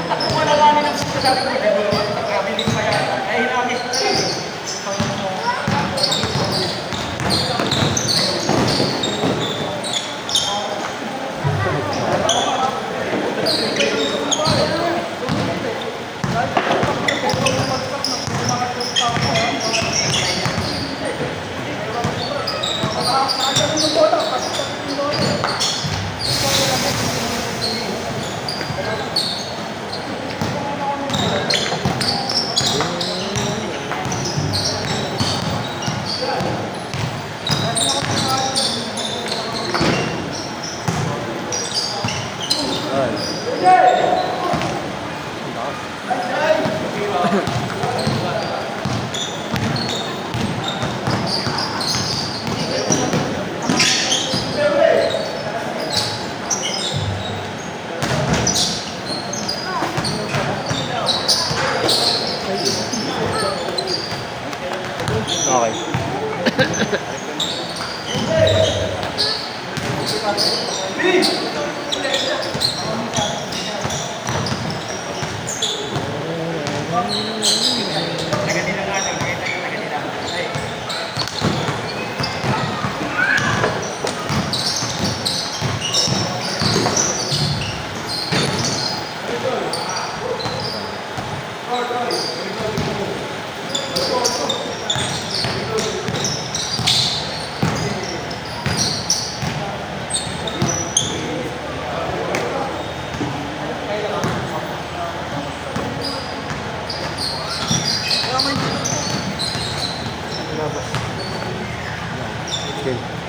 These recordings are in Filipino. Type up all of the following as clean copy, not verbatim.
At kung malalaman ng sabi ko, pagkabilis pa yan. Ay, hinamit.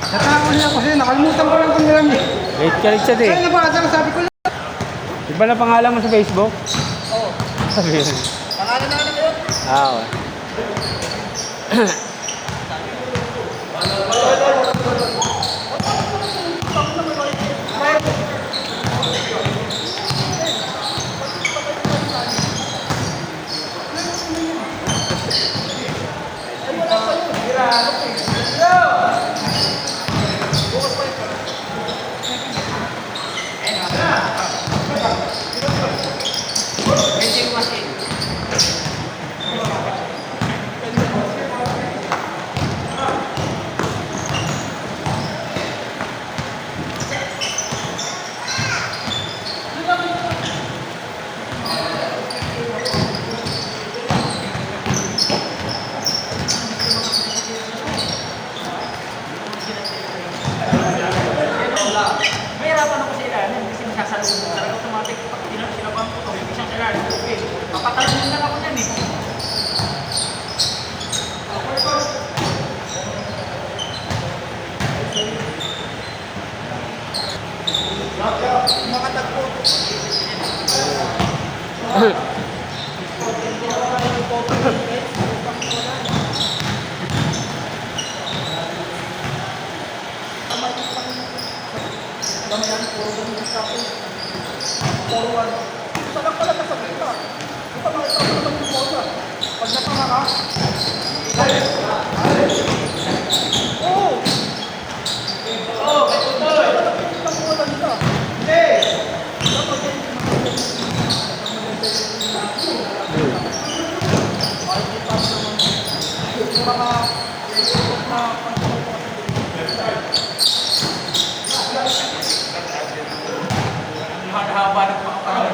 Natakaw niya kasi, nakalimutan ko lang kung nilang eh. Late ka rin siya eh. Kaya nabasa, sabi ko lang. Iba na pangalan mo sa Facebook? Oo. Sabi yun. Pangalan na ano yun? Ah, okay. Mahirapan ako sa ilalim kasi masasalubong mo talaga automatic pag sinabang ko ito, hindi siyang ilalim. Okay, papatalon lang ako dyan eh. Makatagpo. Damayan, puro ganun sa akin. Forward. Isa lang pala nasa kita. Ito makita ko naman yung forward. Pag natama ka, oo! Oo! Itang wala nila. Hindi! Dapat yan yung Haba ng mga pangalan.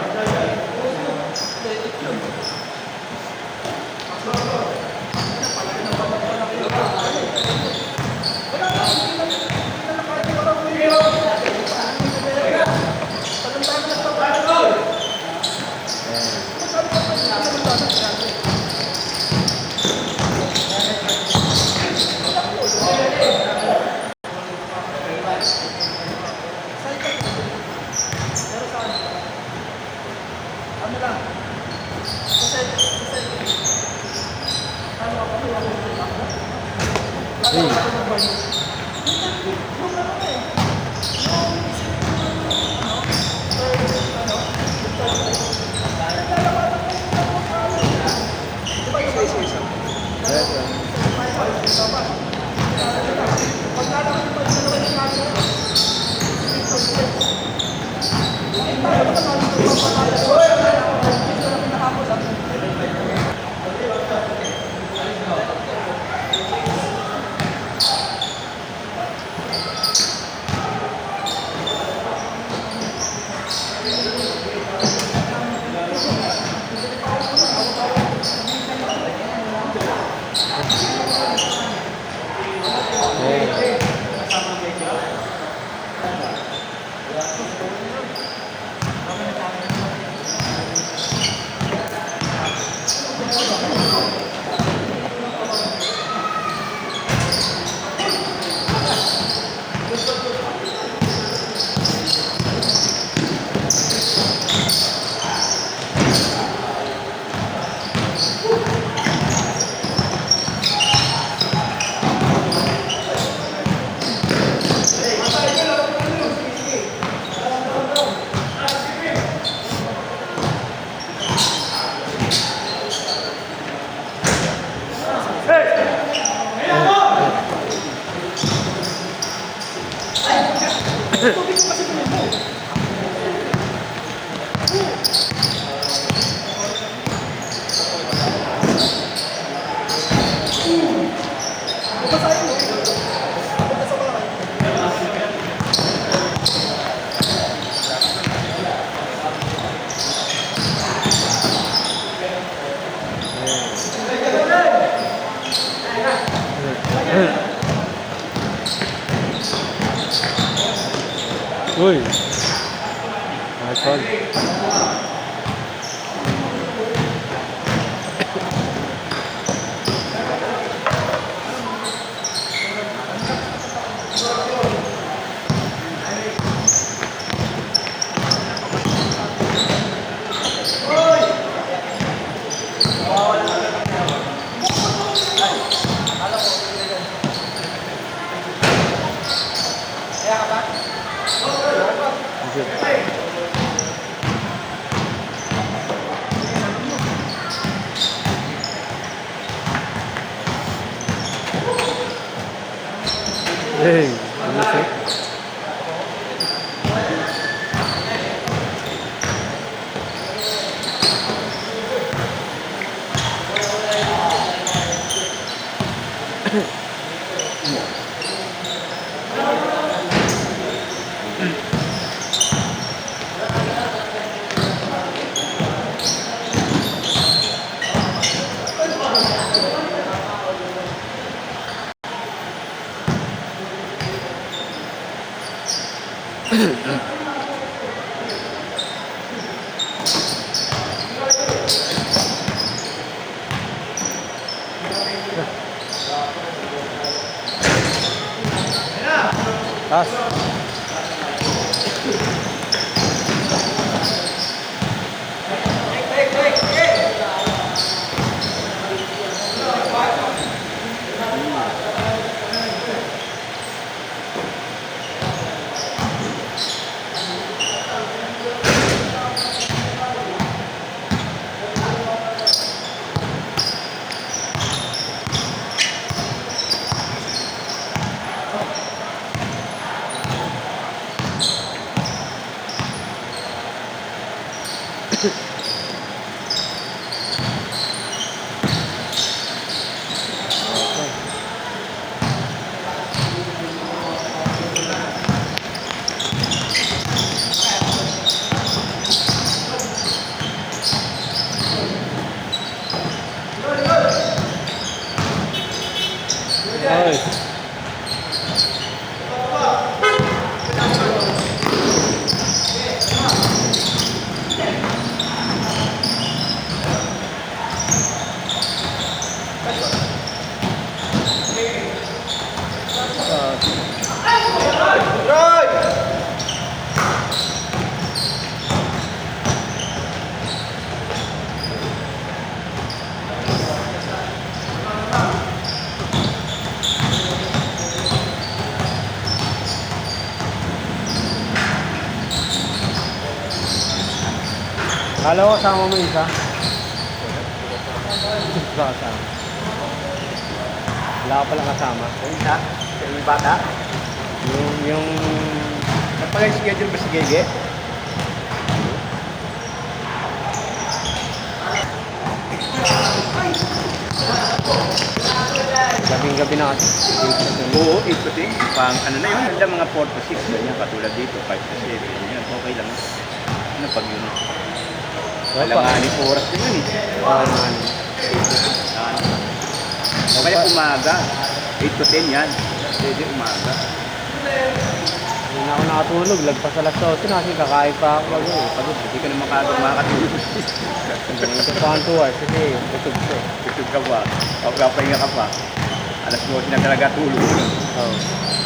Uy. Nice one. Kaya ka ba? Hey, ano siya? Tas. Ay. Kala ko kasama mo isa. Wala kasama. Wala ka palang kasama. Yung isa? Yung bata? Yung... Nagpag-schedule ba si Gege? Gabing-gabi na kasi. Oo, 8 to 10. Pang ano na yun, handa mga 4 to 6. Ganyan, katulad dito, 5 to 7. Ganyan, okay lang. Ano pag yun? Alanganin oras din yun eh. Naman. O kaya umaga. 8 to 10 yan. Pwede umaga. Hindi na ako nakatulog. Lagpas alas 8 na kasi kakain pa ako bago eh. Pagod, hindi ka naman kagad makakatulog. Ito pa ang 2 hours kasi busog ko. Tutug ka pa. O kapahinga ka pa. Alas 12 na talaga tulog. Oo.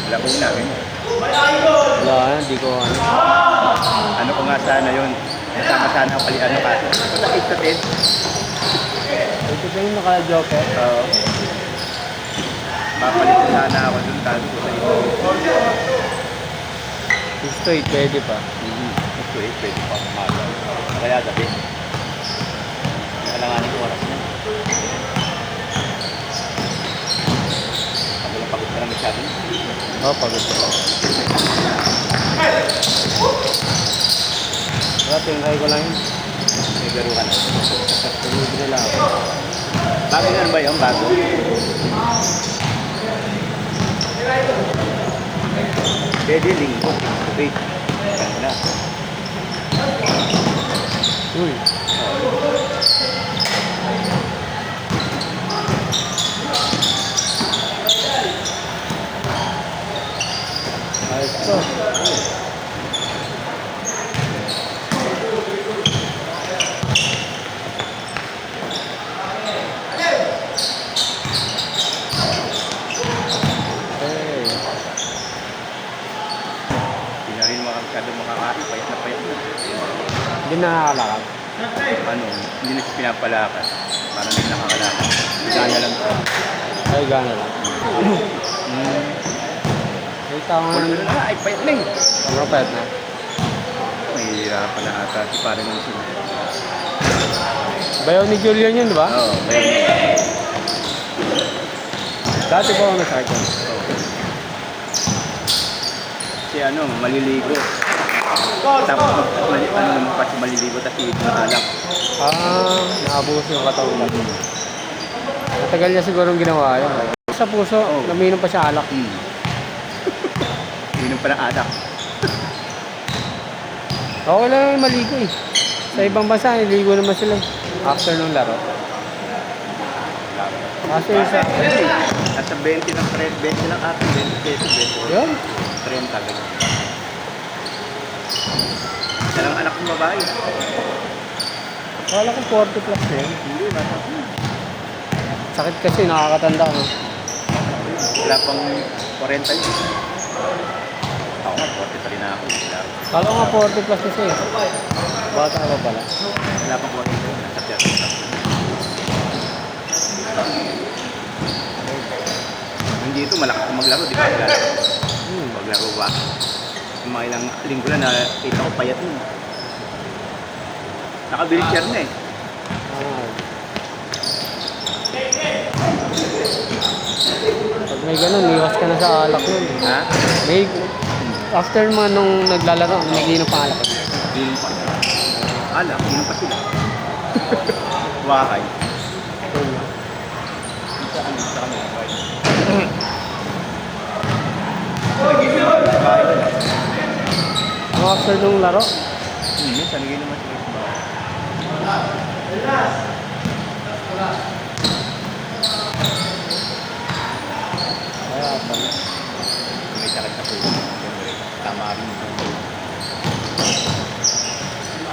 Alam ko na. Wala na, hindi ko ano. Ano ko nga sana yun. Kasama sana ang palian ng kaso. Ito 8 to 10. Ito pa yung naka-joker. Oo. Papalit ko sana ako dun. Sabi ko sa ito. 6 to 8 pwede pa. Ito 8, pwede pa umaga. Kaya gabi. Nakalanganin ko oras na. Pagod ka na masyado. Oo, pagod ko. Wala, tingray ko lang yun. May garo ka na. Tulog nila ako. Bago yan ba yun? Bago? Pwede linggo. Wait. Yan na. Uy. Ayos to. nakakalakad. Ano, hindi na siya pinapalakas. Parang hindi nakakalakas. Gana lang siya. Ay, gana lang. Ay, tama Kung ano na. na, ay payat na eh. Ano pet na? Mahihirapan na ata si parang yung sila. Bayaw ni Julian yun, di ba? Oo, ayun. Dati ba ako na-cycle? Si ano, maliligo. Tapos ano pa siya maliligo tapos iit na alak. Ah, nakabuhos yung katawan. Matagal niya sigurong ginawa yun. Sa puso, naminom pa siya alak. Inom pa ng alak. Okay lang yung maligo eh. Sa ibang bansa, niligo naman sila eh. After nung laro. Kasi sa... Nasa 20 ng 20 lang ata, 20 pesos, 20. Yun. 30 ganyan. Isa lang anak ng babae. Wala ko 40 plus na yun. Hindi, bata ko. Sakit kasi, nakakatanda no? Wala pang 40 yun. Ako nga, 43 na ako. Kala ko nga 40 plus kasi eh. Bata ka pa pala. Wala pang 40 yun. Nasa 30 na. Dito, malakas na maglaro, di ba? Maglaro ba? Yung mga ilang linggo na nakita ko payat nun. Naka-wheelchair na eh. Ah. Pag may ganun, iwas ka na sa alak nun. Ha? May... After man nung naglalaro, nagiinom pa alak. Inom pa. Alak, inom pa sila. Wakay. Sa kami. Ano after nung laro? Minsan, naging naman sila sa bahay. Kaya pala. May sakit sa puso. Siyempre, tama rin ito.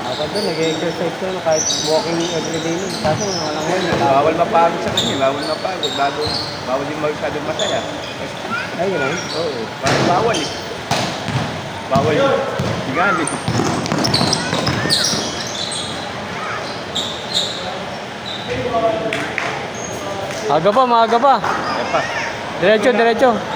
Ako doon, nag-exercise ko na kahit walking everyday nun. Kaso walang wala. Bawal mapagod sa kanya, bawal mapagod. Bawal din masyadong masaya. Ay, gano'n? Oo, parang bawal eh. Bawal yun. Sigan eh. Maaga pa, maaga pa. Kaya pa. Diretso, diretso.